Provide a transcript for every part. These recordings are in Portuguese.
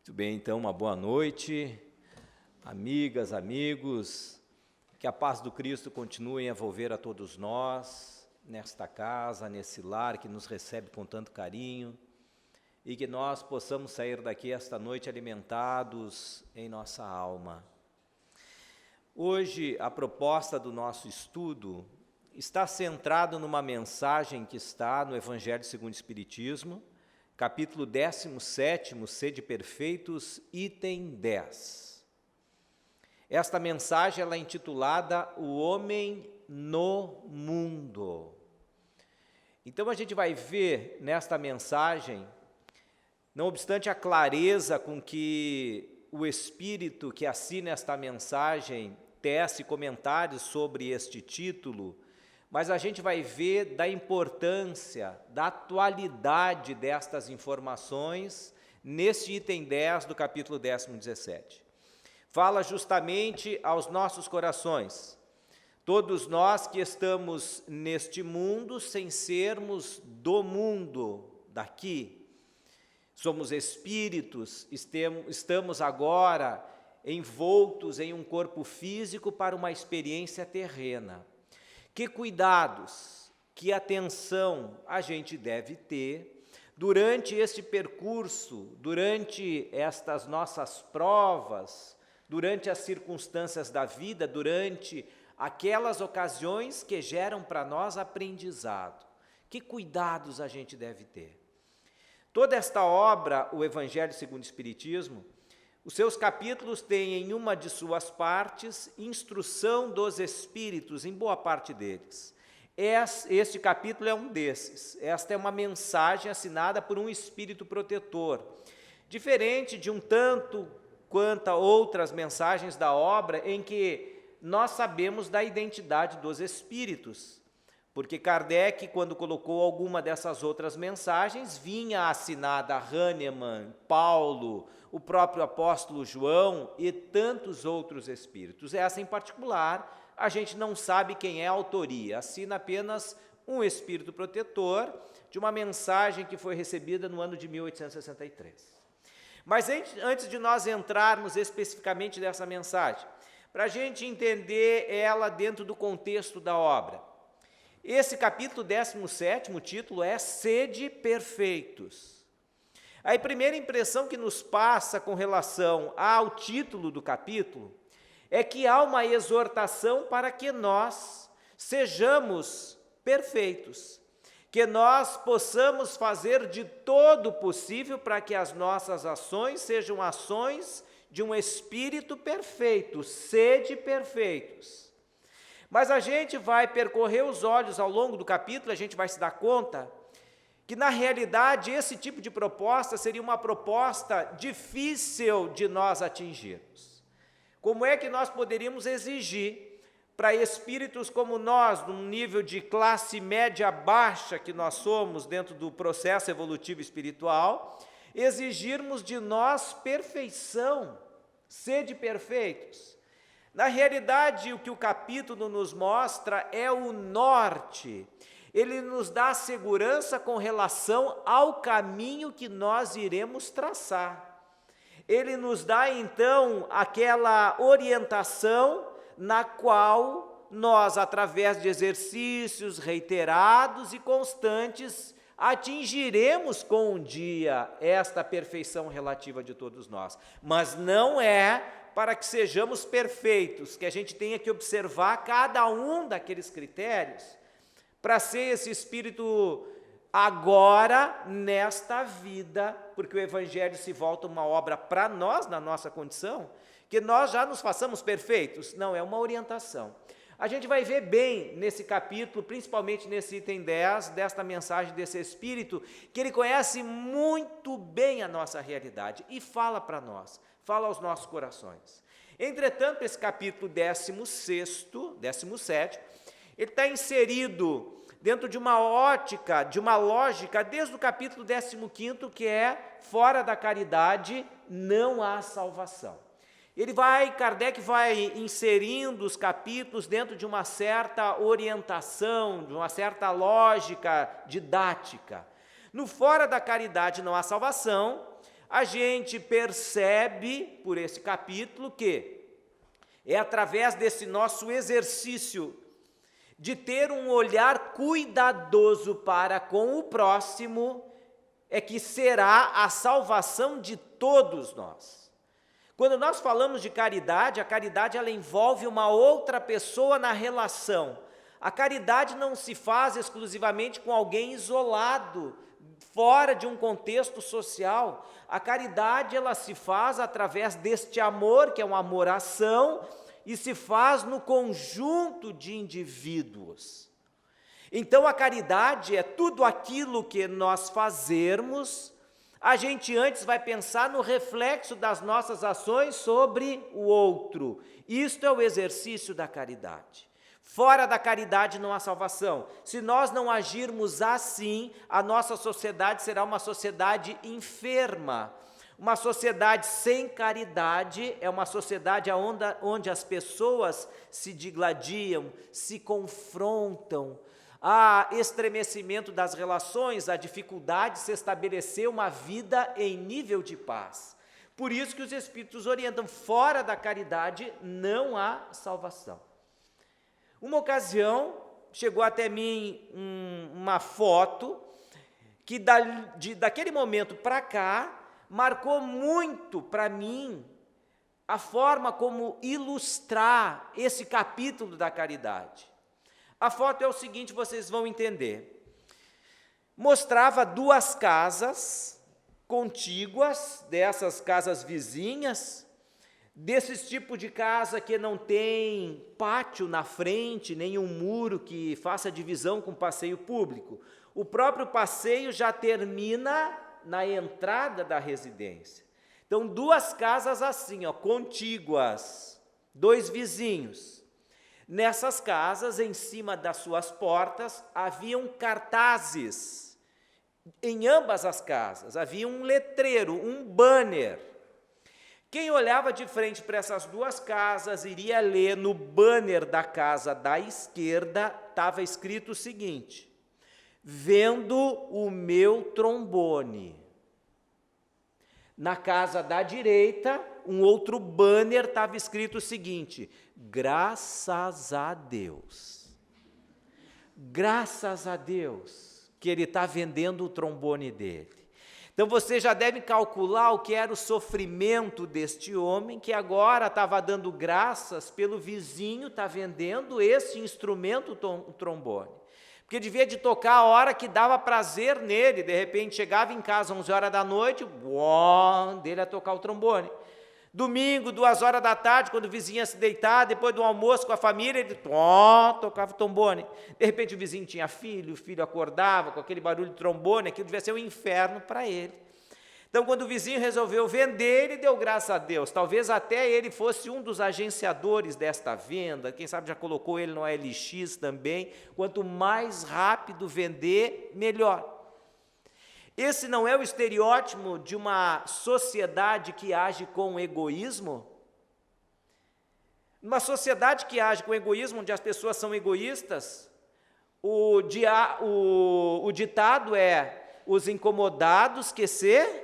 Muito bem, então, uma boa noite, amigas, amigos, que a paz do Cristo continue a envolver a todos nós, nesta casa, nesse lar que nos recebe com tanto carinho, e que nós possamos sair daqui esta noite alimentados em nossa alma. Hoje, a proposta do nosso estudo está centrada numa mensagem que está no Evangelho segundo o Espiritismo, capítulo 17, Sede Perfeitos, item 10. Esta mensagem ela é intitulada O Homem no Mundo. Então a gente vai ver nesta mensagem, não obstante a clareza com que o Espírito que assina esta mensagem tece comentários sobre este título, mas a gente vai ver da importância, da atualidade destas informações neste item 10 do capítulo 17. Fala justamente aos nossos corações, todos nós que estamos neste mundo sem sermos do mundo, daqui. Somos espíritos, estamos agora envoltos em um corpo físico para uma experiência terrena. Que cuidados, que atenção a gente deve ter durante este percurso, durante estas nossas provas, durante as circunstâncias da vida, durante aquelas ocasiões que geram para nós aprendizado. Que cuidados a gente deve ter? Toda esta obra, o Evangelho segundo o Espiritismo, os seus capítulos têm em uma de suas partes instrução dos espíritos, em boa parte deles. Este capítulo é um desses. Esta é uma mensagem assinada por um espírito protetor, diferente de um tanto quanto outras mensagens da obra em que nós sabemos da identidade dos espíritos, porque Kardec, quando colocou alguma dessas outras mensagens, vinha assinada Hahnemann, Paulo, o próprio apóstolo João e tantos outros espíritos. Essa em particular, a gente não sabe quem é a autoria, assina apenas um espírito protetor de uma mensagem que foi recebida no ano de 1863. Mas antes de nós entrarmos especificamente nessa mensagem, para a gente entender ela dentro do contexto da obra, esse capítulo 17, o título é Sede Perfeitos. A primeira impressão que nos passa com relação ao título do capítulo é que há uma exortação para que nós sejamos perfeitos, que nós possamos fazer de todo o possível para que as nossas ações sejam ações de um espírito perfeito, sede perfeitos. Mas a gente vai percorrer os olhos ao longo do capítulo, a gente vai se dar conta que, na realidade, esse tipo de proposta seria uma proposta difícil de nós atingirmos. Como é que nós poderíamos exigir para espíritos como nós, num nível de classe média baixa que nós somos dentro do processo evolutivo espiritual, exigirmos de nós perfeição, sede perfeitos? Na realidade, o que o capítulo nos mostra é o norte. Ele nos dá segurança com relação ao caminho que nós iremos traçar. Ele nos dá, então, aquela orientação na qual nós, através de exercícios reiterados e constantes, atingiremos com um dia esta perfeição relativa de todos nós. Mas não é para que sejamos perfeitos, que a gente tenha que observar cada um daqueles critérios, para ser esse espírito agora, nesta vida, porque o Evangelho se volta uma obra para nós, na nossa condição, que nós já nos façamos perfeitos. Não, é uma orientação. A gente vai ver bem nesse capítulo, principalmente nesse item 10, desta mensagem desse Espírito, que ele conhece muito bem a nossa realidade e fala para nós, fala aos nossos corações. Entretanto, esse capítulo 17, ele está inserido dentro de uma ótica, de uma lógica, desde o capítulo 15, que é fora da caridade não há salvação. Kardec vai inserindo os capítulos dentro de uma certa orientação, de uma certa lógica didática. No fora da caridade não há salvação, a gente percebe, por esse capítulo, que é através desse nosso exercício de ter um olhar cuidadoso para com o próximo, é que será a salvação de todos nós. Quando nós falamos de caridade, a caridade ela envolve uma outra pessoa na relação. A caridade não se faz exclusivamente com alguém isolado, fora de um contexto social. A caridade ela se faz através deste amor, que é um amor-ação, e se faz no conjunto de indivíduos. Então a caridade é tudo aquilo que nós fazermos, a gente antes vai pensar no reflexo das nossas ações sobre o outro. Isto é o exercício da caridade. Fora da caridade não há salvação. Se nós não agirmos assim, a nossa sociedade será uma sociedade enferma. Uma sociedade sem caridade é uma sociedade onde as pessoas se digladiam, se confrontam, há estremecimento das relações, há dificuldade de se estabelecer uma vida em nível de paz. Por isso que os Espíritos orientam, fora da caridade não há salvação. Uma ocasião, chegou até mim uma foto, que daquele momento para cá, marcou muito para mim a forma como ilustrar esse capítulo da caridade. A foto é o seguinte, vocês vão entender. Mostrava duas casas contíguas, dessas casas vizinhas, desses tipos de casa que não tem pátio na frente, nem um muro que faça divisão com passeio público. O próprio passeio já termina na entrada da residência. Então, duas casas assim, contíguas, dois vizinhos. Nessas casas, em cima das suas portas, haviam cartazes. Em ambas as casas, havia um letreiro, um banner. Quem olhava de frente para essas duas casas, iria ler no banner da casa da esquerda, estava escrito o seguinte: vendo o meu trombone. Na casa da direita, um outro banner estava escrito o seguinte: graças a Deus. Graças a Deus que ele está vendendo o trombone dele. Então você já deve calcular o que era o sofrimento deste homem, que agora estava dando graças pelo vizinho, está vendendo esse instrumento, o trombone. Porque devia de tocar a hora que dava prazer nele, de repente chegava em casa 11 horas da noite, dele a tocar o trombone. Domingo, 2 horas da tarde, quando o vizinho ia se deitar, depois do almoço com a família, ele tocava o trombone. De repente o vizinho tinha filho, o filho acordava com aquele barulho de trombone, aquilo devia ser um inferno para ele. Então, quando o vizinho resolveu vender, ele deu graças a Deus. Talvez até ele fosse um dos agenciadores desta venda, quem sabe já colocou ele no OLX também. Quanto mais rápido vender, melhor. Esse não é o estereótipo de uma sociedade que age com egoísmo? Uma sociedade que age com egoísmo, onde as pessoas são egoístas, o ditado é: os incomodados que se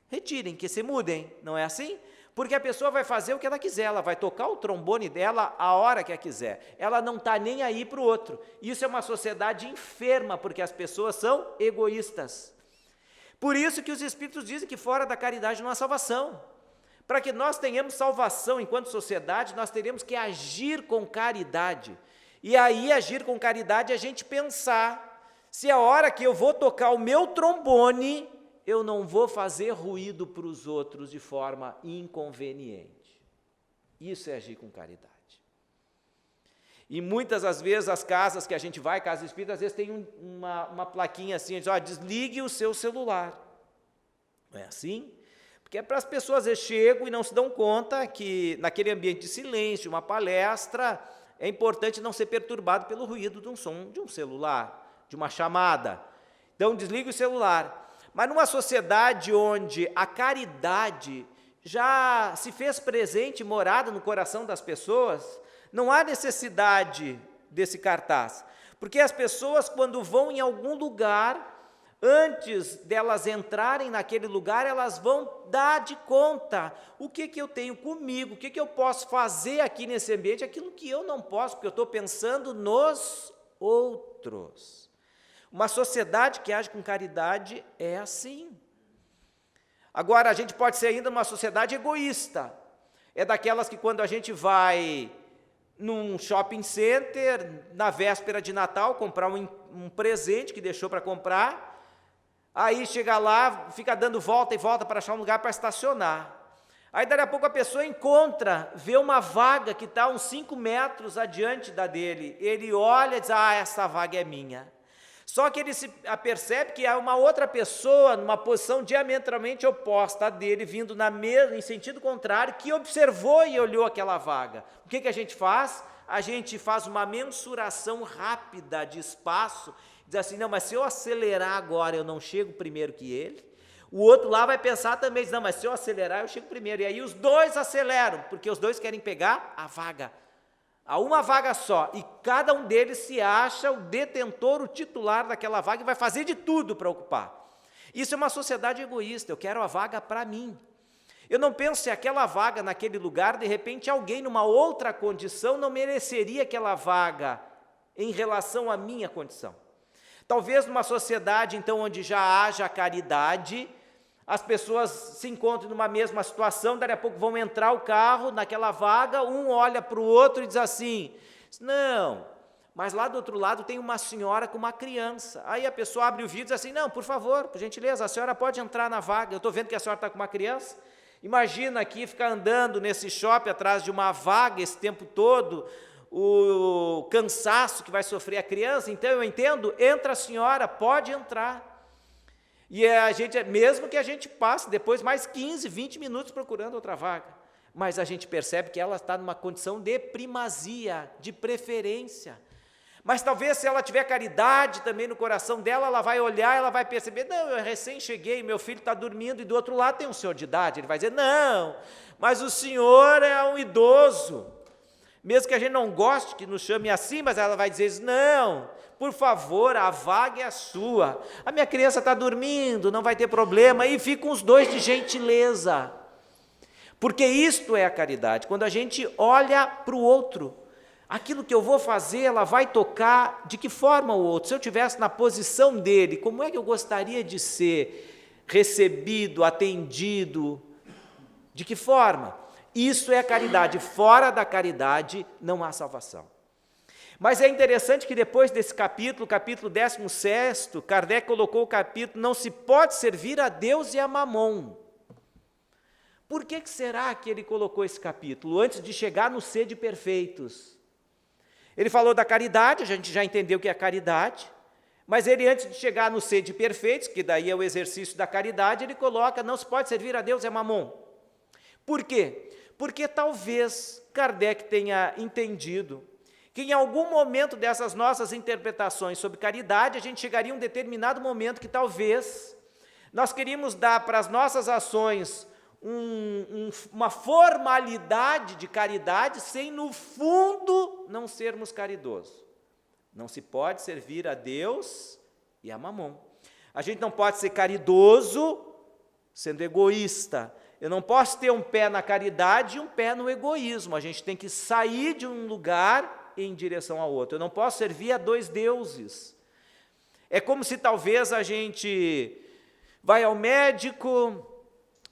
retirem, que se mudem, não é assim? Porque a pessoa vai fazer o que ela quiser, ela vai tocar o trombone dela a hora que ela quiser, ela não está nem aí para o outro. Isso é uma sociedade enferma, porque as pessoas são egoístas. Por isso que os Espíritos dizem que fora da caridade não há salvação. Para que nós tenhamos salvação enquanto sociedade, nós teremos que agir com caridade. E aí, agir com caridade, é a gente pensar, se a hora que eu vou tocar o meu trombone, eu não vou fazer ruído para os outros de forma inconveniente. Isso é agir com caridade. E muitas das vezes as casas que a gente vai, casa espírita, às vezes tem uma plaquinha assim, diz, desligue o seu celular. Não é assim? Porque para as pessoas às vezes chegam e não se dão conta que naquele ambiente de silêncio, uma palestra, é importante não ser perturbado pelo ruído de um som de um celular, de uma chamada. Então desligue o celular. Mas numa sociedade onde a caridade já se fez presente, morada no coração das pessoas, não há necessidade desse cartaz. Porque as pessoas, quando vão em algum lugar, Antes delas entrarem naquele lugar, elas vão dar de conta o que eu tenho comigo, o que eu posso fazer aqui nesse ambiente, aquilo que eu não posso, porque eu estou pensando nos outros. Uma sociedade que age com caridade é assim. Agora, a gente pode ser ainda uma sociedade egoísta. É daquelas que quando a gente vai num shopping center, na véspera de Natal, comprar um presente que deixou para comprar, aí chega lá, fica dando volta e volta para achar um lugar para estacionar. Aí, daqui a pouco, a pessoa encontra, vê uma vaga que está uns 5 metros adiante da dele. Ele olha e diz, essa vaga é minha. Só que ele se apercebe que há uma outra pessoa, numa posição diametralmente oposta à dele, vindo em sentido contrário, que observou e olhou aquela vaga. O que a gente faz? A gente faz uma mensuração rápida de espaço, diz assim, não, mas se eu acelerar agora, eu não chego primeiro que ele. O outro lá vai pensar também, diz, não, mas se eu acelerar, eu chego primeiro. E aí os dois aceleram, porque os dois querem pegar a vaga. Há uma vaga só, e cada um deles se acha o detentor, o titular daquela vaga, e vai fazer de tudo para ocupar. Isso é uma sociedade egoísta, eu quero a vaga para mim. Eu não penso se aquela vaga naquele lugar, de repente alguém numa outra condição não mereceria aquela vaga em relação à minha condição. Talvez numa sociedade, então, onde já haja caridade, as pessoas se encontram numa mesma situação, daqui a pouco vão entrar o carro naquela vaga, um olha para o outro e diz assim, não, mas lá do outro lado tem uma senhora com uma criança. Aí a pessoa abre o vidro e diz assim, não, por favor, por gentileza, a senhora pode entrar na vaga, eu estou vendo que a senhora está com uma criança. Imagina aqui ficar andando nesse shopping atrás de uma vaga esse tempo todo, o cansaço que vai sofrer a criança. Então eu entendo, entra a senhora, pode entrar. E a gente, mesmo que a gente passe depois mais 15, 20 minutos procurando outra vaga, mas a gente percebe que ela está numa condição de primazia, de preferência. Mas talvez se ela tiver caridade também no coração dela, ela vai olhar, ela vai perceber, não, eu recém cheguei, meu filho está dormindo, e do outro lado tem um senhor de idade. Ele vai dizer, não, mas o senhor é um idoso. Mesmo que a gente não goste que nos chame assim, mas ela vai dizer, não, por favor, a vaga é a sua. A minha criança está dormindo, não vai ter problema. E ficam os dois de gentileza. Porque isto é a caridade, quando a gente olha para o outro. Aquilo que eu vou fazer, ela vai tocar de que forma o outro? Se eu estivesse na posição dele, como é que eu gostaria de ser recebido, atendido? De que forma? Isso é a caridade. Fora da caridade não há salvação. Mas é interessante que depois desse capítulo 16º, Kardec colocou o capítulo, não se pode servir a Deus e a Mamon. Por que será que ele colocou esse capítulo, antes de chegar no Sede Perfeitos? Ele falou da caridade, a gente já entendeu o que é caridade, mas ele, antes de chegar no Sede Perfeitos, que daí é o exercício da caridade, ele coloca, não se pode servir a Deus e a Mamon. Por quê? Porque talvez Kardec tenha entendido que em algum momento dessas nossas interpretações sobre caridade, a gente chegaria a um determinado momento que talvez nós queríamos dar para as nossas ações uma formalidade de caridade, sem no fundo não sermos caridosos. Não se pode servir a Deus e a Mamon. A gente não pode ser caridoso sendo egoísta. Eu não posso ter um pé na caridade e um pé no egoísmo. A gente tem que sair de um lugar em direção ao outro. Eu não posso servir a dois deuses. É como se talvez a gente vai ao médico,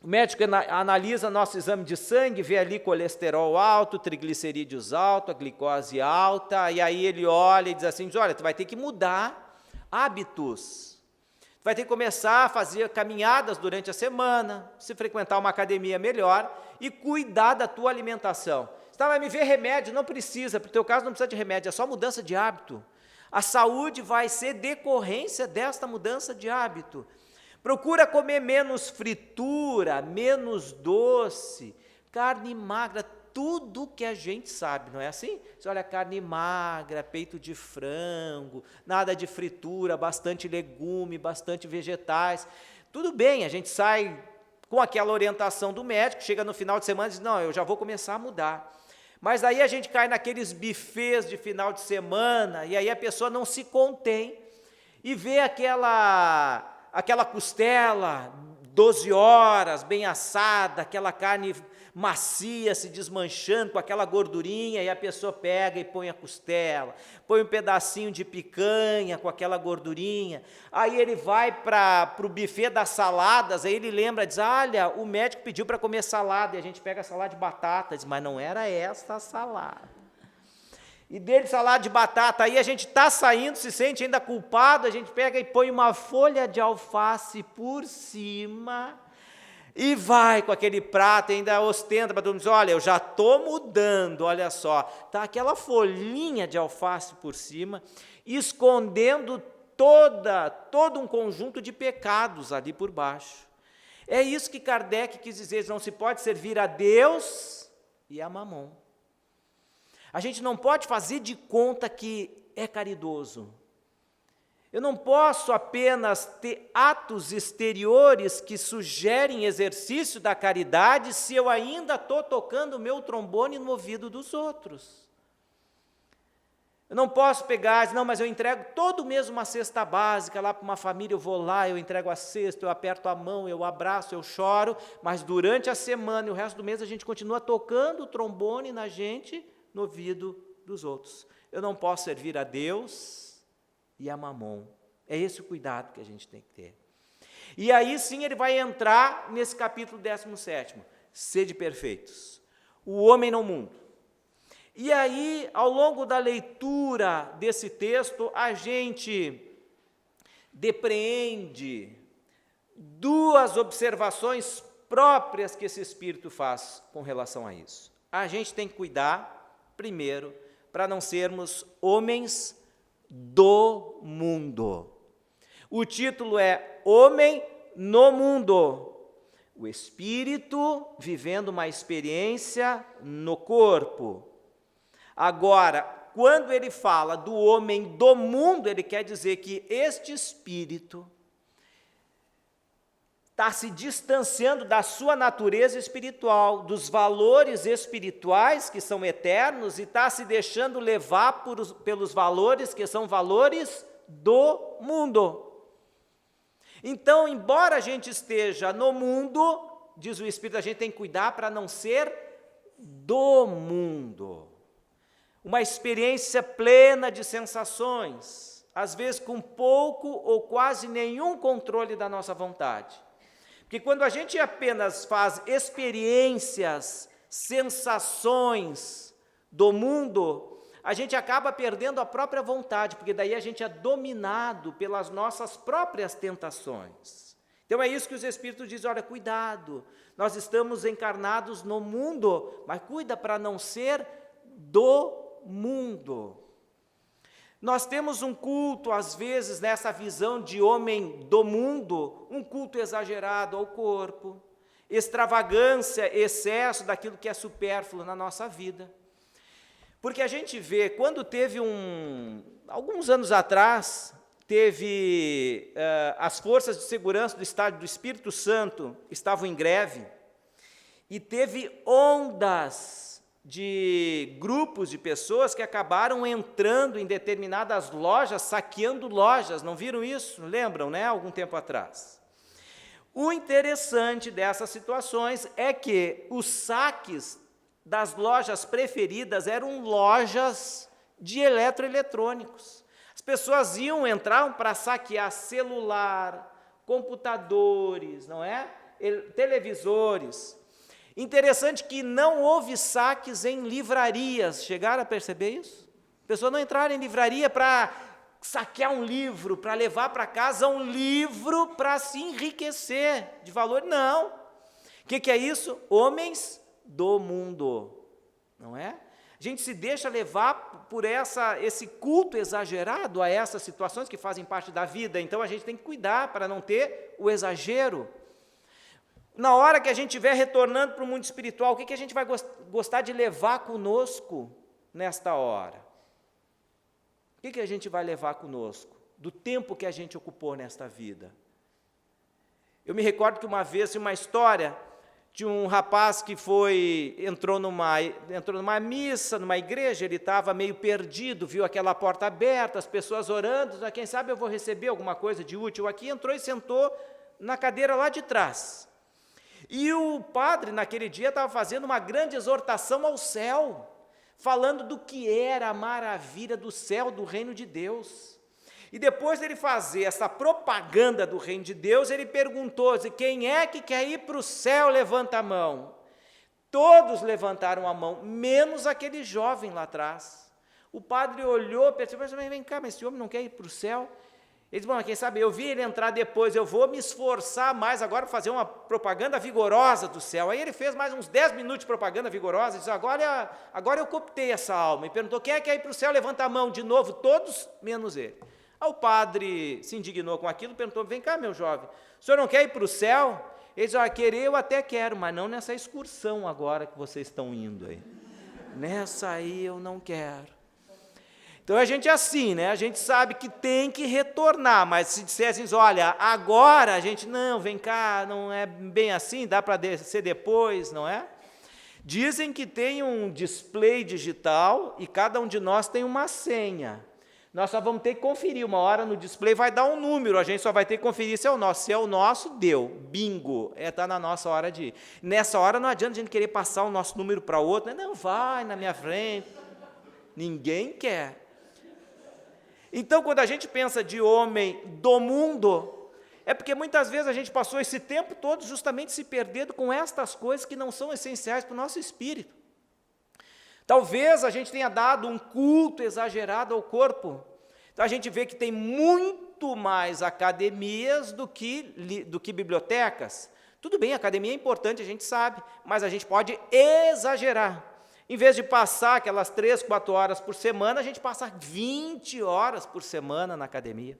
o médico analisa nosso exame de sangue, vê ali colesterol alto, triglicerídeos alto, a glicose alta, e aí ele olha e diz assim, olha, tu vai ter que mudar hábitos. Tu vai ter que começar a fazer caminhadas durante a semana, se frequentar uma academia melhor e cuidar da tua alimentação. Você vai me ver remédio? Não precisa, para o teu caso não precisa de remédio, é só mudança de hábito. A saúde vai ser decorrência desta mudança de hábito. Procura comer menos fritura, menos doce, carne magra, tudo que a gente sabe, não é assim? Você olha, carne magra, peito de frango, nada de fritura, bastante legume, bastante vegetais. Tudo bem, a gente sai com aquela orientação do médico, chega no final de semana e diz, não, eu já vou começar a mudar. Mas aí a gente cai naqueles buffets de final de semana, e aí a pessoa não se contém, e vê aquela aquela costela, 12 horas, bem assada, aquela carne macia se desmanchando com aquela gordurinha, e a pessoa pega e põe a costela, põe um pedacinho de picanha com aquela gordurinha, aí ele vai para o buffet das saladas, aí ele lembra, diz, olha, o médico pediu para comer salada, e a gente pega a salada de batata, diz, mas não era esta a salada. E dele salada de batata, aí a gente está saindo, se sente ainda culpado, a gente pega e põe uma folha de alface por cima, e vai com aquele prato, e ainda ostenta para todo mundo, dizer, olha, eu já estou mudando, olha só, está aquela folhinha de alface por cima, escondendo todo um conjunto de pecados ali por baixo. É isso que Kardec quis dizer, não se pode servir a Deus e a Mamon. A gente não pode fazer de conta que é caridoso. Eu não posso apenas ter atos exteriores que sugerem exercício da caridade se eu ainda estou tocando o meu trombone no ouvido dos outros. Eu não posso pegar e dizer, não, mas eu entrego todo mês uma cesta básica lá para uma família, eu vou lá, eu entrego a cesta, eu aperto a mão, eu abraço, eu choro, mas durante a semana e o resto do mês a gente continua tocando o trombone na gente, no ouvido dos outros. Eu não posso servir a Deus e a Mamon. É esse o cuidado que a gente tem que ter. E aí sim ele vai entrar nesse capítulo 17º, sede perfeitos, o homem no mundo. E aí, ao longo da leitura desse texto, a gente depreende duas observações próprias que esse Espírito faz com relação a isso. A gente tem que cuidar, primeiro, para não sermos homens do mundo. O título é Homem no Mundo. O espírito vivendo uma experiência no corpo. Agora, quando ele fala do homem do mundo, ele quer dizer que este espírito está se distanciando da sua natureza espiritual, dos valores espirituais que são eternos, e está se deixando levar pelos valores que são valores do mundo. Então, embora a gente esteja no mundo, diz o Espírito, a gente tem que cuidar para não ser do mundo. Uma experiência plena de sensações, às vezes com pouco ou quase nenhum controle da nossa vontade. Porque quando a gente apenas faz experiências, sensações do mundo, a gente acaba perdendo a própria vontade, porque daí a gente é dominado pelas nossas próprias tentações. Então é isso que os Espíritos dizem, olha, cuidado, nós estamos encarnados no mundo, mas cuida para não ser do mundo. Nós temos um culto, às vezes, nessa visão de homem do mundo, um culto exagerado ao corpo, extravagância, excesso daquilo que é supérfluo na nossa vida. Porque a gente vê, quando teve alguns anos atrás, teve as forças de segurança do Estado do Espírito Santo estavam em greve, e teve ondas de grupos de pessoas que acabaram entrando em determinadas lojas, saqueando lojas, não viram isso? Lembram, né? Algum tempo atrás. O interessante dessas situações é que os saques das lojas preferidas eram lojas de eletroeletrônicos. As pessoas entravam para saquear celular, computadores, não é? Televisores. Interessante que não houve saques em livrarias. Chegaram a perceber isso? A pessoa não entraram em livraria para saquear um livro, para levar para casa um livro para se enriquecer de valor. Não. O que é isso? Homens do mundo. Não é? A gente se deixa levar por esse culto exagerado a essas situações que fazem parte da vida. Então a gente tem que cuidar para não ter o exagero. Na hora que a gente estiver retornando para o mundo espiritual, o que a gente vai gostar de levar conosco nesta hora? O que a gente vai levar conosco? Do tempo que a gente ocupou nesta vida. Eu me recordo que uma vez, uma história, Tinha um rapaz que entrou numa missa, numa igreja, ele estava meio perdido, viu aquela porta aberta, as pessoas orando, quem sabe eu vou receber alguma coisa de útil aqui, entrou e sentou na cadeira lá de trás. E o padre, naquele dia, estava fazendo uma grande exortação ao céu, falando do que era a maravilha do céu, do reino de Deus. E depois dele fazer essa propaganda do reino de Deus, ele perguntou, quem é que quer ir para o céu, levanta a mão. Todos levantaram a mão, menos aquele jovem lá atrás. O padre olhou, percebeu, vem cá, mas esse homem não quer ir para o céu? Ele disse, bom, quem sabe, eu vi ele entrar depois, eu vou me esforçar mais agora para fazer uma propaganda vigorosa do céu. Aí ele fez mais uns 10 minutos de propaganda vigorosa, e disse, agora eu cooptei essa alma. E perguntou, quem é que quer ir para o céu, levanta a mão, de novo, todos, menos ele. Aí o padre se indignou com aquilo, perguntou, vem cá, meu jovem, o senhor não quer ir para o céu? Ele disse, querer eu até quero, mas não nessa excursão agora que vocês estão indo aí. Nessa aí eu não quero. Então a gente é assim, né? A gente sabe que tem que retornar, mas se dissessem, olha, agora a gente, não, vem cá, não é bem assim, dá para ser depois, não é? Dizem que tem um display digital e cada um de nós tem uma senha. Nós só vamos ter que conferir, uma hora no display vai dar um número, a gente só vai ter que conferir se é o nosso. Se é o nosso, deu, bingo, está na nossa hora de ir. Nessa hora não adianta a gente querer passar o nosso número para outro, né? Não, vai na minha frente, ninguém quer. Então, quando a gente pensa de homem do mundo, é porque muitas vezes a gente passou esse tempo todo justamente se perdendo com estas coisas que não são essenciais para o nosso espírito. Talvez a gente tenha dado um culto exagerado ao corpo. Então a gente vê que tem muito mais academias do que bibliotecas. Tudo bem, a academia é importante, a gente sabe, mas a gente pode exagerar. Em vez de passar aquelas 3, 4 horas por semana, a gente passa 20 horas por semana na academia.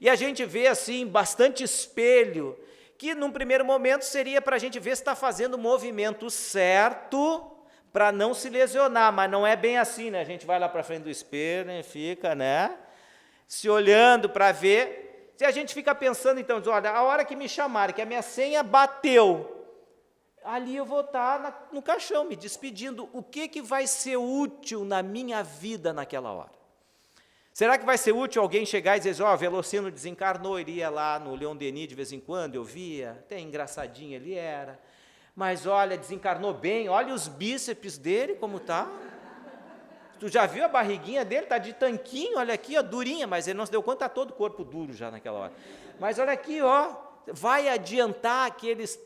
E a gente vê, assim, bastante espelho, que num primeiro momento seria para a gente ver se está fazendo o movimento certo para não se lesionar, mas não é bem assim, né? A gente vai lá para frente do espelho e fica, né? Se olhando para ver. Se a gente fica pensando, então, diz, olha, a hora que me chamarem, que a minha senha bateu, ali eu vou estar no caixão, me despedindo. O que vai ser útil na minha vida naquela hora? Será que vai ser útil alguém chegar e dizer, Velocino desencarnou, iria lá no Leon Denis de vez em quando, eu via, até engraçadinho ele era, mas olha, desencarnou bem, olha os bíceps dele como está. Tu já viu a barriguinha dele? Está de tanquinho, olha aqui, durinha, mas ele não se deu conta, está todo o corpo duro já naquela hora. Mas olha aqui, vai adiantar aqueles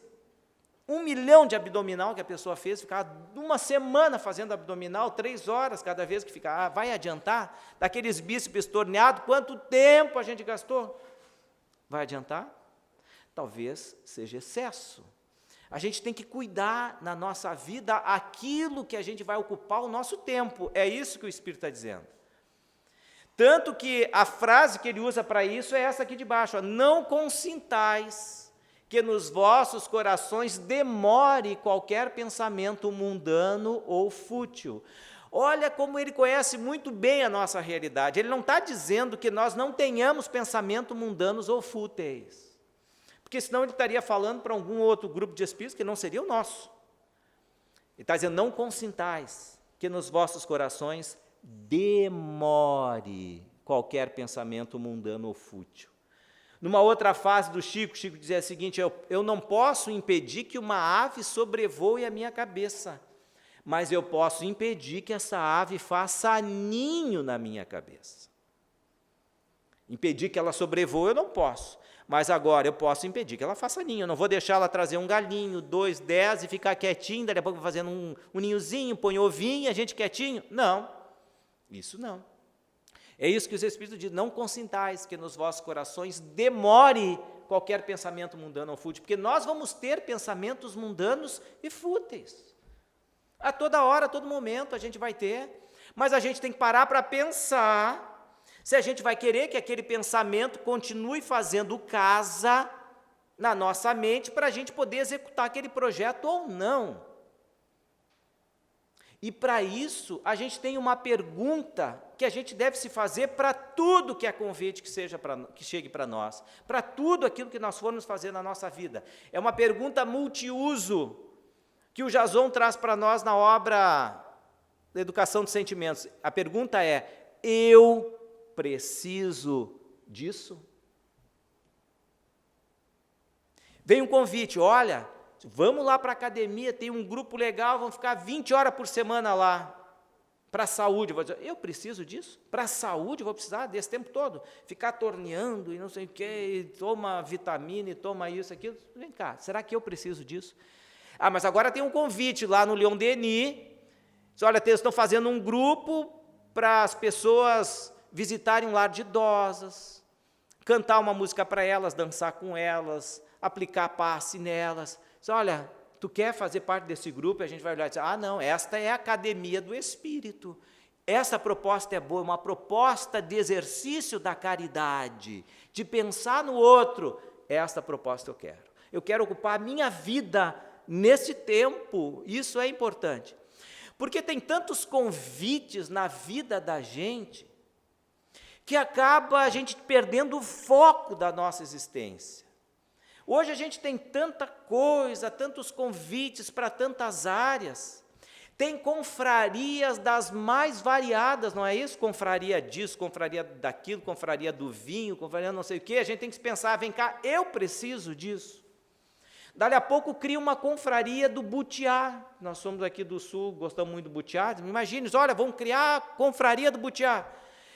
1 milhão de abdominal que a pessoa fez, ficar uma semana fazendo abdominal, 3 horas cada vez que ficar, vai adiantar? Daqueles bíceps torneados, quanto tempo a gente gastou? Vai adiantar? Talvez seja excesso. A gente tem que cuidar na nossa vida aquilo que a gente vai ocupar o nosso tempo. É isso que o Espírito está dizendo. Tanto que a frase que ele usa para isso é essa aqui de baixo. Não consintais que nos vossos corações demore qualquer pensamento mundano ou fútil. Olha como ele conhece muito bem a nossa realidade. Ele não está dizendo que nós não tenhamos pensamentos mundanos ou fúteis. Porque senão ele estaria falando para algum outro grupo de espíritos que não seria o nosso. Ele está dizendo, não consintais que nos vossos corações demore qualquer pensamento mundano ou fútil. Numa outra fase do Chico dizia o seguinte, eu não posso impedir que uma ave sobrevoe a minha cabeça, mas eu posso impedir que essa ave faça ninho na minha cabeça. Impedir que ela sobrevoe eu não posso. Mas agora eu posso impedir que ela faça ninho. Eu não vou deixar ela trazer um galinho, 2, 10 e ficar quietinho, daqui a pouco fazendo um ninhozinho, põe ovinho e a gente quietinho. Não, isso não. É isso que os Espíritos dizem, não consintais que nos vossos corações demore qualquer pensamento mundano ou fútil, porque nós vamos ter pensamentos mundanos e fúteis. A toda hora, a todo momento a gente vai ter, mas a gente tem que parar para pensar se a gente vai querer que aquele pensamento continue fazendo casa na nossa mente para a gente poder executar aquele projeto ou não. E para isso, a gente tem uma pergunta que a gente deve se fazer para tudo que é convite que chegue para nós, para tudo aquilo que nós formos fazer na nossa vida. É uma pergunta multiuso. que o Jason traz para nós na obra da Educação dos Sentimentos. A pergunta é: eu preciso disso? Vem um convite: olha, vamos lá para a academia, tem um grupo legal, vamos ficar 20 horas por semana lá, para a saúde. Eu vou dizer: eu preciso disso? Para a saúde, vou precisar desse tempo todo? Ficar torneando e não sei o quê, toma vitamina, e toma isso, aquilo. Vem cá, será que eu preciso disso? Ah, mas agora tem um convite lá no Leon Denis. Olha, eles estão fazendo um grupo para as pessoas visitarem um lar de idosas, cantar uma música para elas, dançar com elas, aplicar passe nelas. Olha, tu quer fazer parte desse grupo? E a gente vai olhar e dizer: ah, não, esta é a academia do Espírito. Essa proposta é boa, uma proposta de exercício da caridade, de pensar no outro. Esta proposta eu quero. Eu quero ocupar a minha vida nesse tempo. Isso é importante. Porque tem tantos convites na vida da gente, que acaba a gente perdendo o foco da nossa existência. Hoje a gente tem tanta coisa, tantos convites para tantas áreas, tem confrarias das mais variadas, não é isso? Confraria disso, confraria daquilo, confraria do vinho, confraria não sei o quê. A gente tem que se pensar: vem cá, eu preciso disso. Dali a pouco cria uma confraria do butiá. Nós somos aqui do Sul, gostamos muito do butiá. Imagine, olha, vamos criar a confraria do butiá.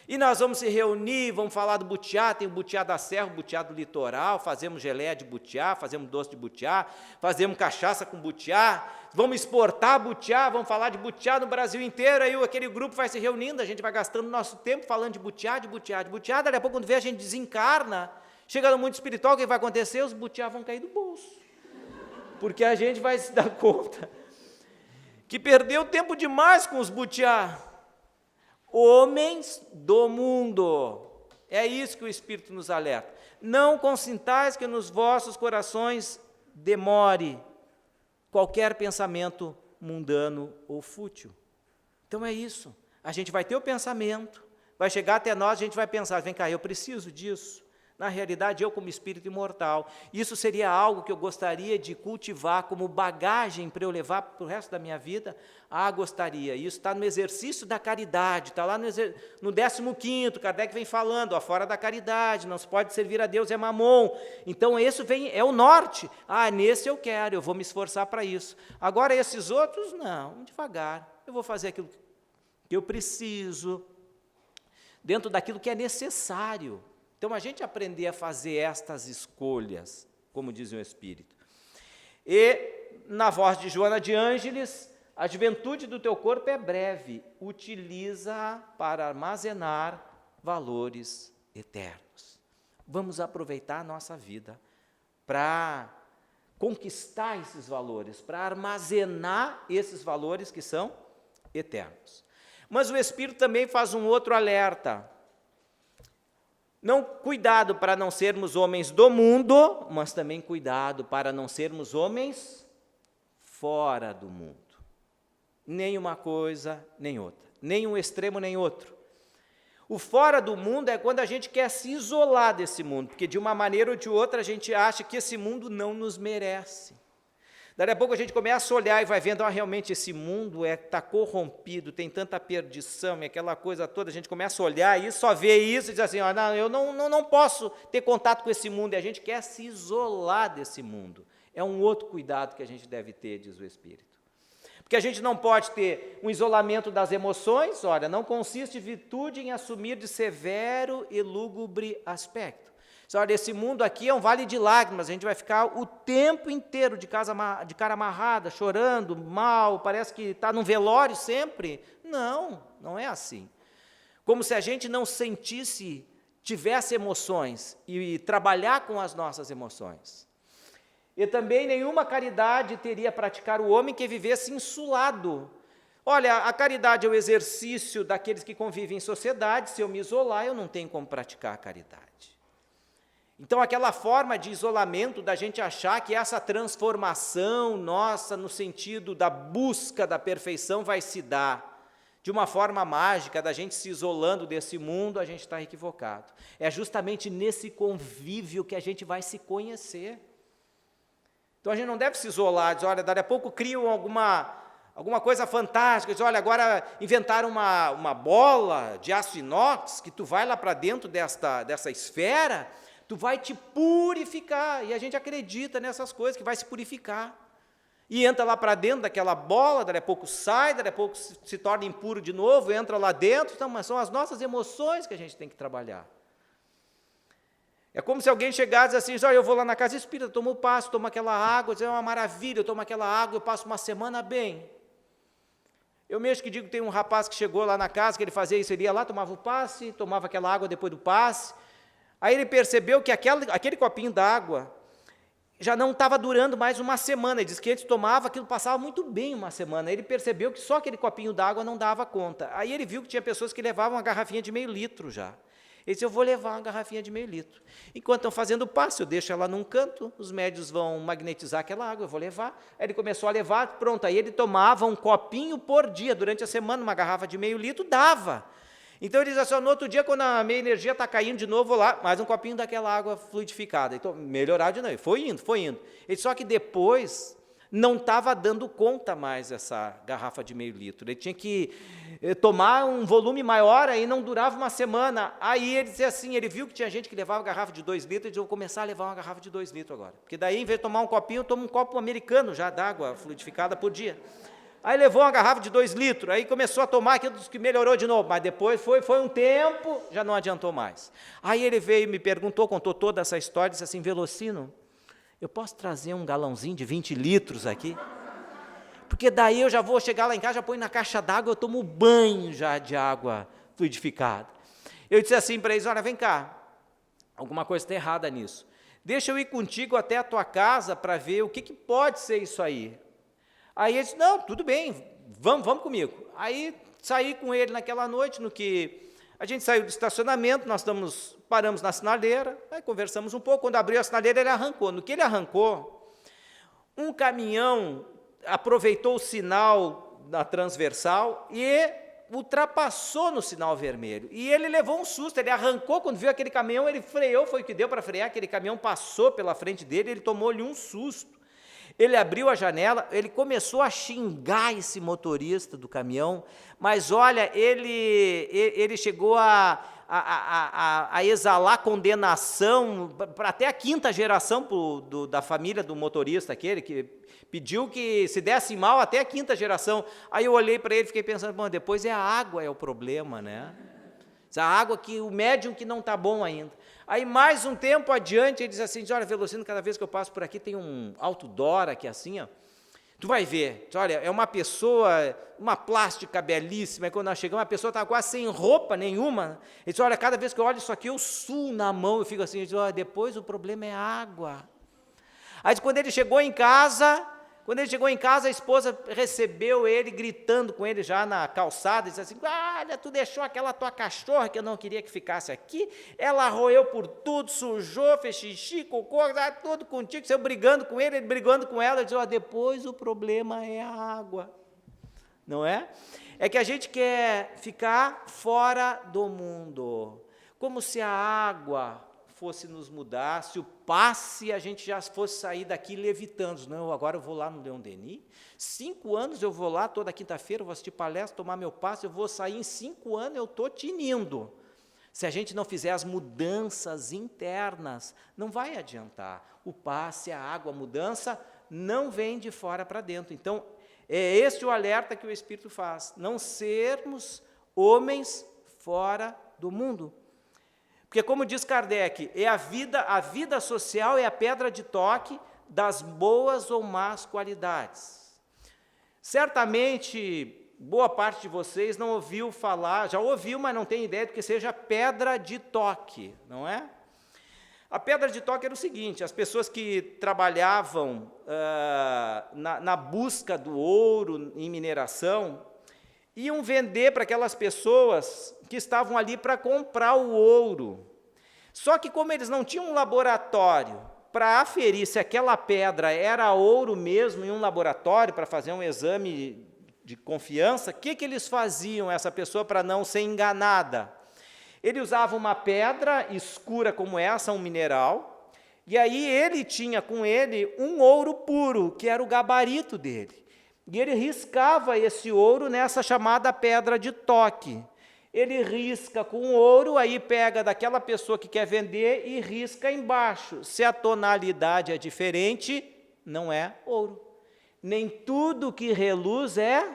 E nós vamos se reunir, vamos falar do butiá. Tem o butiá da serra, o butiá do litoral, fazemos geleia de butiá, fazemos doce de butiá, fazemos cachaça com butiá, vamos exportar butiá, vamos falar de butiá no Brasil inteiro. Aí aquele grupo vai se reunindo, a gente vai gastando nosso tempo falando de butiá, de butiá, de butiá. Dali a pouco, quando vê, a gente desencarna, chega no mundo espiritual, o que vai acontecer? Os butiá vão cair do bolso. Porque a gente vai se dar conta que perdeu tempo demais com os butiá. Homens do mundo. É isso que o Espírito nos alerta. Não consintais que nos vossos corações demore qualquer pensamento mundano ou fútil. Então é isso. A gente vai ter o pensamento, vai chegar até nós, a gente vai pensar: vem cá, eu preciso disso. Na realidade, eu como espírito imortal, isso seria algo que eu gostaria de cultivar como bagagem para eu levar para o resto da minha vida? Ah, gostaria. Isso está no exercício da caridade, está lá no 15º, Kardec vem falando: ó, fora da caridade, não se pode servir a Deus, é mamon. Então, esse é o norte. Ah, nesse eu quero, eu vou me esforçar para isso. Agora, esses outros, não, devagar. Eu vou fazer aquilo que eu preciso, dentro daquilo que é necessário. Então, a gente aprender a fazer estas escolhas, como diz o Espírito. E, na voz de Joana de Ângeles: a juventude do teu corpo é breve, utiliza-a para armazenar valores eternos. Vamos aproveitar a nossa vida para conquistar esses valores, para armazenar esses valores que são eternos. Mas o Espírito também faz um outro alerta. Não, cuidado para não sermos homens do mundo, mas também cuidado para não sermos homens fora do mundo. Nem uma coisa, nem outra. Nem um extremo, nem outro. O fora do mundo é quando a gente quer se isolar desse mundo, porque de uma maneira ou de outra a gente acha que esse mundo não nos merece. Daqui a pouco a gente começa a olhar e vai vendo: realmente esse mundo está corrompido, tem tanta perdição e aquela coisa toda. A gente começa a olhar e só vê isso e diz assim: não, eu não posso ter contato com esse mundo. E a gente quer se isolar desse mundo. É um outro cuidado que a gente deve ter, diz o Espírito. Porque a gente não pode ter um isolamento das emoções. Olha, não consiste virtude em assumir de severo e lúgubre aspecto. Olha, esse mundo aqui é um vale de lágrimas, a gente vai ficar o tempo inteiro de cara amarrada, chorando, mal, parece que está num velório sempre. Não, não é assim. Como se a gente não sentisse, tivesse emoções e trabalhar com as nossas emoções. E também nenhuma caridade teria praticar o homem que vivesse insulado. Olha, a caridade é o exercício daqueles que convivem em sociedade. Se eu me isolar, eu não tenho como praticar a caridade. Então, aquela forma de isolamento da gente achar que essa transformação nossa, no sentido da busca da perfeição, vai se dar de uma forma mágica, da gente se isolando desse mundo, a gente está equivocado. É justamente nesse convívio que a gente vai se conhecer. Então, a gente não deve se isolar, dizer, olha, daqui a pouco criam alguma coisa fantástica, diz, olha, agora inventaram uma bola de aço inox, que tu vai lá para dentro dessa esfera, tu vai te purificar, e a gente acredita nessas coisas, que vai se purificar, e entra lá para dentro daquela bola, daqui a pouco sai, daqui a pouco se torna impuro de novo, entra lá dentro, então, mas são as nossas emoções que a gente tem que trabalhar. É como se alguém chegasse assim, olha, eu vou lá na casa espírita, tomo o passe, tomo aquela água, é uma maravilha, eu tomo aquela água, eu passo uma semana bem. Eu mesmo que digo que tem um rapaz que chegou lá na casa, que ele fazia isso, ele ia lá, tomava o passe, tomava aquela água depois do passe, aí ele percebeu que aquele copinho d'água já não estava durando mais uma semana, ele disse que antes tomava, aquilo passava muito bem uma semana, ele percebeu que só aquele copinho d'água não dava conta, aí ele viu que tinha pessoas que levavam uma garrafinha de meio litro já. Ele disse, eu vou levar uma garrafinha de meio litro. Enquanto estão fazendo o passe, eu deixo ela num canto, os médios vão magnetizar aquela água, eu vou levar. Aí ele começou a levar, pronto, aí ele tomava um copinho por dia, durante a semana, uma garrafa de meio litro, dava. Então ele diz assim, no outro dia, quando a minha energia está caindo de novo, vou lá, mais um copinho daquela água fluidificada. Então, melhorar de novo, foi indo. Ele, só que depois não estava dando conta mais essa garrafa de meio litro. Ele tinha que tomar um volume maior, aí não durava uma semana. Aí ele dizia assim, ele viu que tinha gente que levava garrafa de 2 litros, ele disse, eu vou começar a levar uma garrafa de 2 litros agora. Porque daí, em vez de tomar um copinho, eu tomo um copo americano já d'água fluidificada por dia. Aí levou uma garrafa de 2 litros, aí começou a tomar aquilo que melhorou de novo, mas depois foi um tempo, já não adiantou mais. Aí ele veio e me perguntou, contou toda essa história, disse assim, Velocino, eu posso trazer um galãozinho de 20 litros aqui? Porque daí eu já vou chegar lá em casa, já ponho na caixa d'água, eu tomo banho já de água fluidificada. Eu disse assim para eles, olha, vem cá, alguma coisa está errada nisso. Deixa eu ir contigo até a tua casa para ver o que pode ser isso aí. Aí ele disse, não, tudo bem, vamos comigo. Aí saí com ele naquela noite, no que a gente saiu do estacionamento, paramos na sinaleira, aí conversamos um pouco, quando abriu a sinaleira ele arrancou. No que ele arrancou, um caminhão aproveitou o sinal da transversal e ultrapassou no sinal vermelho. E ele levou um susto, ele arrancou, quando viu aquele caminhão, ele freou, foi o que deu para frear, aquele caminhão passou pela frente dele, ele tomou-lhe um susto. Ele abriu a janela, ele começou a xingar esse motorista do caminhão, mas olha, ele chegou a exalar condenação para até a 5ª geração da família do motorista aquele, que pediu que se desse mal até a 5ª geração. Aí eu olhei para ele e fiquei pensando, bom, depois a água é o problema, né? A água que o médium que não está bom ainda. Aí, mais um tempo adiante, ele diz assim, olha, Velocino, cada vez que eu passo por aqui, tem um outdoor aqui assim, ó, tu vai ver, olha, é uma pessoa, uma plástica belíssima, e quando nós chegamos, a pessoa estava quase sem roupa nenhuma, ele diz, olha, cada vez que eu olho isso aqui, eu suo na mão, eu fico assim, eu digo, olha, depois o problema é a água. Aí, quando ele chegou em casa, a esposa recebeu ele, gritando com ele já na calçada, disse assim, olha, tu deixou aquela tua cachorra que eu não queria que ficasse aqui, ela roeu por tudo, sujou, fez xixi, cocô, tudo contigo, você brigando com ele brigando com ela, disse, depois o problema é a água, não é? É que a gente quer ficar fora do mundo, como se a água fosse nos mudar, se o passe a gente já fosse sair daqui levitando. Não, agora eu vou lá no Leon Denis, 5 anos eu vou lá, toda quinta-feira eu vou assistir palestra, tomar meu passe, eu vou sair em 5 anos, eu estou tinindo. Se a gente não fizer as mudanças internas, não vai adiantar. O passe, a água, a mudança, não vem de fora para dentro. Então, é este o alerta que o Espírito faz, não sermos homens fora do mundo. Porque, como diz Kardec, a vida social é a pedra de toque das boas ou más qualidades. Certamente, boa parte de vocês não ouviu falar, já ouviu, mas não tem ideia do que seja pedra de toque, não é? A pedra de toque era o seguinte, as pessoas que trabalhavam na busca do ouro em mineração, iam vender para aquelas pessoas que estavam ali para comprar o ouro. Só que como eles não tinham um laboratório para aferir se aquela pedra era ouro mesmo em um laboratório, para fazer um exame de confiança, o que eles faziam, essa pessoa, para não ser enganada? Ele usava uma pedra escura como essa, um mineral, E aí ele tinha com ele um ouro puro, que era o gabarito dele. E ele riscava esse ouro nessa chamada pedra de toque. Ele risca com ouro, aí pega daquela pessoa que quer vender e risca embaixo. Se a tonalidade é diferente, não é ouro. Nem tudo que reluz é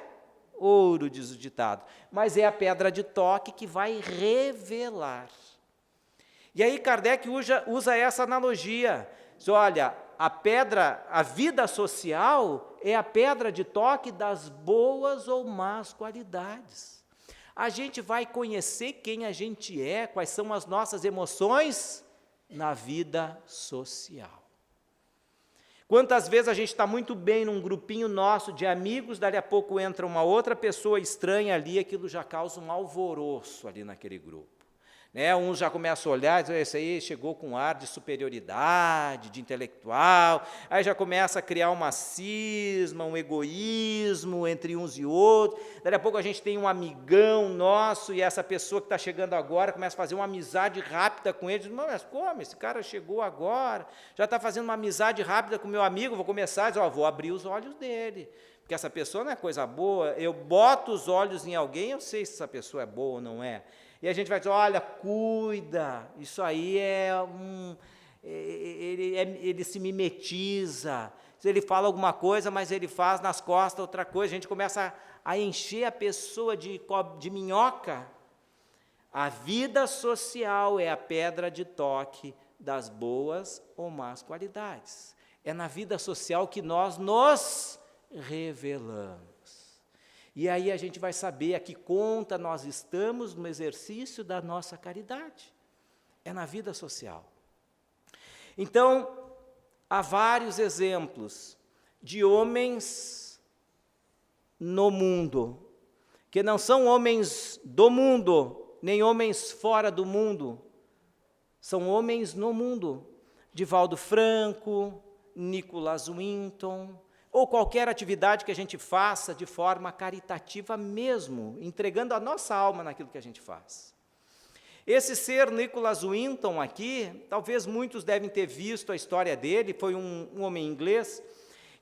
ouro, diz o ditado. Mas é a pedra de toque que vai revelar. E aí Kardec usa essa analogia. Diz, olha, a vida social é a pedra de toque das boas ou más qualidades. A gente vai conhecer quem a gente é, quais são as nossas emoções na vida social. Quantas vezes a gente está muito bem num grupinho nosso de amigos, dali a pouco entra uma outra pessoa estranha ali, aquilo já causa um alvoroço ali naquele grupo. Uns já começam a olhar e dizem, esse aí chegou com ar de superioridade, de intelectual, aí já começa a criar uma cisma, um egoísmo entre uns e outros, daí a pouco a gente tem um amigão nosso, e essa pessoa que está chegando agora começa a fazer uma amizade rápida com ele, diz, mas como, esse cara chegou agora, já está fazendo uma amizade rápida com o meu amigo, vou começar a dizer, vou abrir os olhos dele, porque essa pessoa não é coisa boa, eu boto os olhos em alguém, eu sei se essa pessoa é boa ou não é. E a gente vai dizer, olha, cuida, isso aí ele se mimetiza, ele fala alguma coisa, mas ele faz nas costas outra coisa, a gente começa a encher a pessoa de minhoca. A vida social é a pedra de toque das boas ou más qualidades. É na vida social que nós nos revelamos. E aí a gente vai saber a que conta nós estamos no exercício da nossa caridade. É na vida social. Então, há vários exemplos de homens no mundo, que não são homens do mundo, nem homens fora do mundo, são homens no mundo. Divaldo Franco, Nicholas Winton, ou qualquer atividade que a gente faça de forma caritativa mesmo, entregando a nossa alma naquilo que a gente faz. Esse ser Nicholas Winton aqui, talvez muitos devem ter visto a história dele, foi um homem inglês,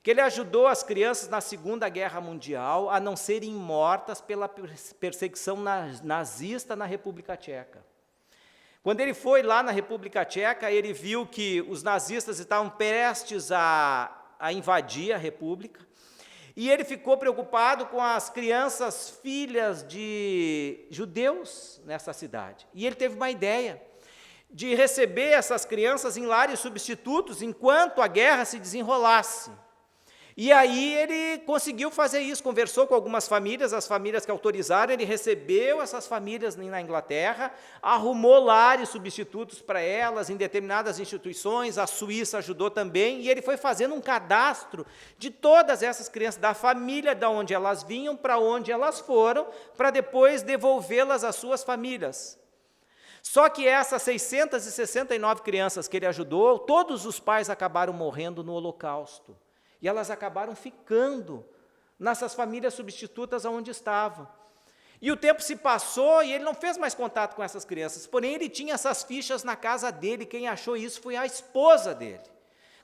que ele ajudou as crianças na Segunda Guerra Mundial a não serem mortas pela perseguição nazista na República Tcheca. Quando ele foi lá na República Tcheca, ele viu que os nazistas estavam prestes a invadir a República, e ele ficou preocupado com as crianças filhas de judeus nessa cidade. E ele teve uma ideia de receber essas crianças em lares substitutos enquanto a guerra se desenrolasse. E aí ele conseguiu fazer isso, conversou com algumas famílias, as famílias que autorizaram, ele recebeu essas famílias na Inglaterra, arrumou lares substitutos para elas em determinadas instituições, a Suíça ajudou também, e ele foi fazendo um cadastro de todas essas crianças, da família de onde elas vinham, para onde elas foram, para depois devolvê-las às suas famílias. Só que essas 669 crianças que ele ajudou, todos os pais acabaram morrendo no Holocausto. E elas acabaram ficando nessas famílias substitutas onde estavam. E o tempo se passou e ele não fez mais contato com essas crianças, porém ele tinha essas fichas na casa dele, quem achou isso foi a esposa dele.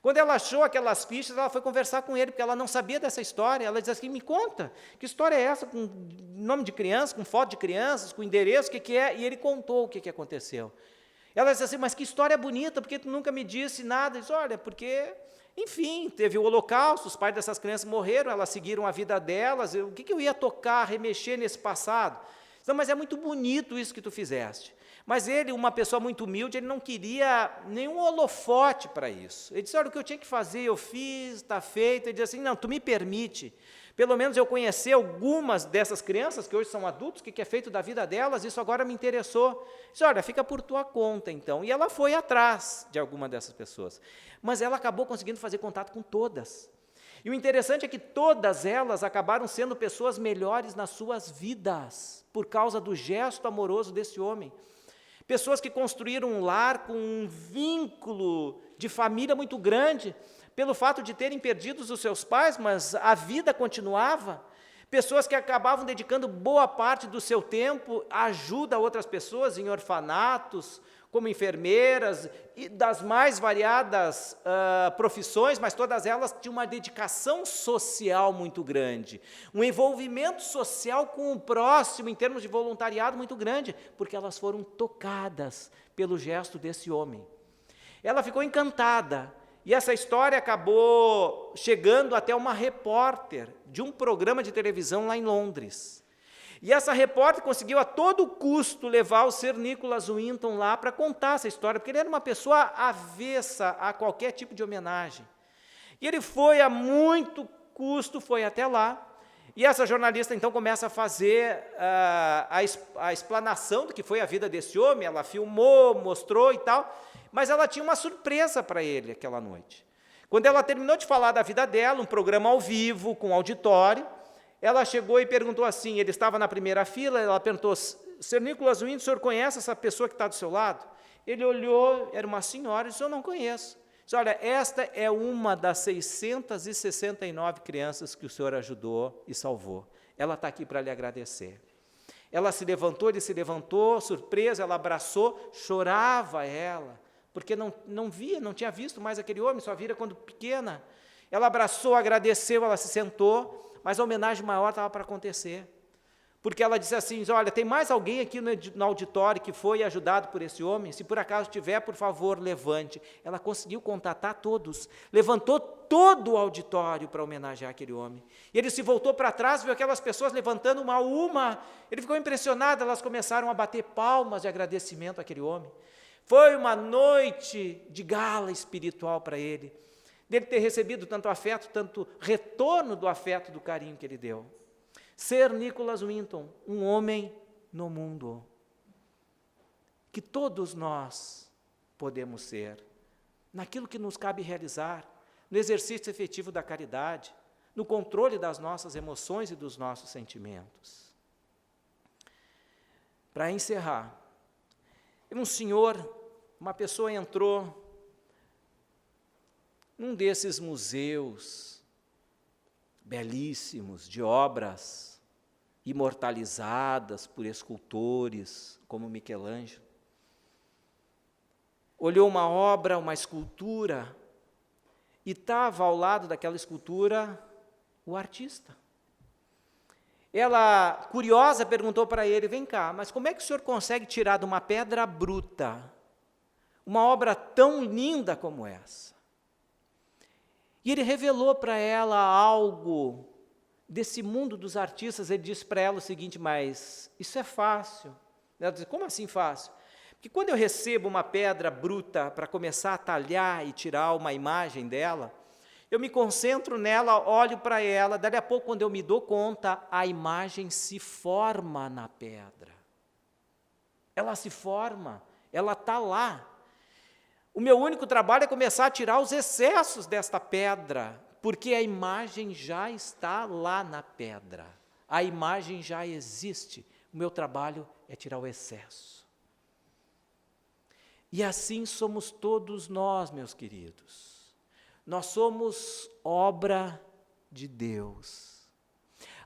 Quando ela achou aquelas fichas, ela foi conversar com ele, porque ela não sabia dessa história, ela disse assim, me conta, que história é essa, com nome de criança, com foto de crianças, com endereço, o que é? E ele contou o que aconteceu. Ela disse assim, mas que história bonita, porque tu nunca me disse nada? Ele disse, olha, porque... Enfim, teve o Holocausto, os pais dessas crianças morreram, elas seguiram a vida delas, o que eu ia tocar, remexer nesse passado? Não, mas é muito bonito isso que tu fizeste. Mas ele, uma pessoa muito humilde, ele não queria nenhum holofote para isso. Ele disse, olha, o que eu tinha que fazer, eu fiz, está feito. Ele disse assim, não, tu me permite, pelo menos eu conhecer algumas dessas crianças, que hoje são adultos, o que é feito da vida delas, isso agora me interessou. Ele disse, olha, fica por tua conta, então. E ela foi atrás de alguma dessas pessoas. Mas ela acabou conseguindo fazer contato com todas. E o interessante é que todas elas acabaram sendo pessoas melhores nas suas vidas, por causa do gesto amoroso desse homem. Pessoas que construíram um lar com um vínculo de família muito grande, pelo fato de terem perdido os seus pais, mas a vida continuava. Pessoas que acabavam dedicando boa parte do seu tempo à ajuda a outras pessoas em orfanatos, como enfermeiras, e das mais variadas profissões, mas todas elas tinham uma dedicação social muito grande, um envolvimento social com o próximo, em termos de voluntariado, muito grande, porque elas foram tocadas pelo gesto desse homem. Ela ficou encantada, e essa história acabou chegando até uma repórter de um programa de televisão lá em Londres. E essa repórter conseguiu a todo custo levar o Sir Nicholas Winton lá para contar essa história, porque ele era uma pessoa avessa a qualquer tipo de homenagem. E ele foi a muito custo, foi até lá, e essa jornalista então começa a fazer a explanação do que foi a vida desse homem, ela filmou, mostrou e tal, mas ela tinha uma surpresa para ele aquela noite. Quando ela terminou de falar da vida dela, um programa ao vivo, com auditório, ela chegou e perguntou assim, ele estava na primeira fila, ela perguntou, Sir Nicholas Winton, o senhor conhece essa pessoa que está do seu lado? Ele olhou, era uma senhora, e disse, eu não conheço. Disse, olha, esta é uma das 669 crianças que o senhor ajudou e salvou. Ela está aqui para lhe agradecer. Ela se levantou, ele se levantou, surpresa, ela abraçou, chorava ela, porque não via, não tinha visto mais aquele homem, só vira quando pequena. Ela abraçou, agradeceu, ela se sentou, mas a homenagem maior estava para acontecer. Porque ela disse assim, olha, tem mais alguém aqui no auditório que foi ajudado por esse homem? Se por acaso tiver, por favor, levante. Ela conseguiu contatar todos, levantou todo o auditório para homenagear aquele homem. E ele se voltou para trás, viu aquelas pessoas levantando uma a uma. Ele ficou impressionado, elas começaram a bater palmas de agradecimento àquele homem. Foi uma noite de gala espiritual para ele, dele ter recebido tanto afeto, tanto retorno do afeto, do carinho que ele deu. Sir Nicholas Winton, um homem no mundo, que todos nós podemos ser, naquilo que nos cabe realizar, no exercício efetivo da caridade, no controle das nossas emoções e dos nossos sentimentos. Para encerrar, um senhor, uma pessoa entrou num desses museus belíssimos, de obras imortalizadas por escultores como Michelangelo. Olhou uma obra, uma escultura, e estava ao lado daquela escultura o artista. Ela, curiosa, perguntou para ele, vem cá, mas como é que o senhor consegue tirar de uma pedra bruta uma obra tão linda como essa? E ele revelou para ela algo desse mundo dos artistas. Ele disse para ela o seguinte, mas isso é fácil. Ela disse, como assim fácil? Porque quando eu recebo uma pedra bruta para começar a talhar e tirar uma imagem dela, eu me concentro nela, olho para ela, dali a pouco, quando eu me dou conta, a imagem se forma na pedra. Ela se forma, ela está lá. O meu único trabalho é começar a tirar os excessos desta pedra, porque a imagem já está lá na pedra. A imagem já existe. O meu trabalho é tirar o excesso. E assim somos todos nós, meus queridos. Nós somos obra de Deus.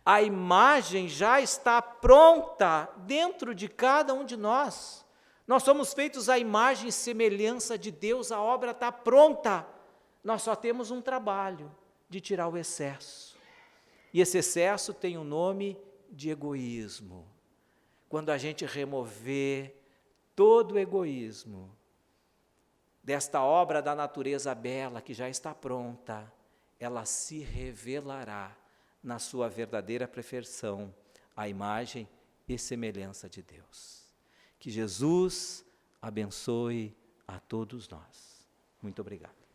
A imagem já está pronta dentro de cada um de nós. Nós somos feitos à imagem e semelhança de Deus, a obra está pronta. Nós só temos um trabalho de tirar o excesso. E esse excesso tem o nome de egoísmo. Quando a gente remover todo o egoísmo desta obra da natureza bela que já está pronta, ela se revelará na sua verdadeira perfeição, a imagem e semelhança de Deus. Que Jesus abençoe a todos nós. Muito obrigado.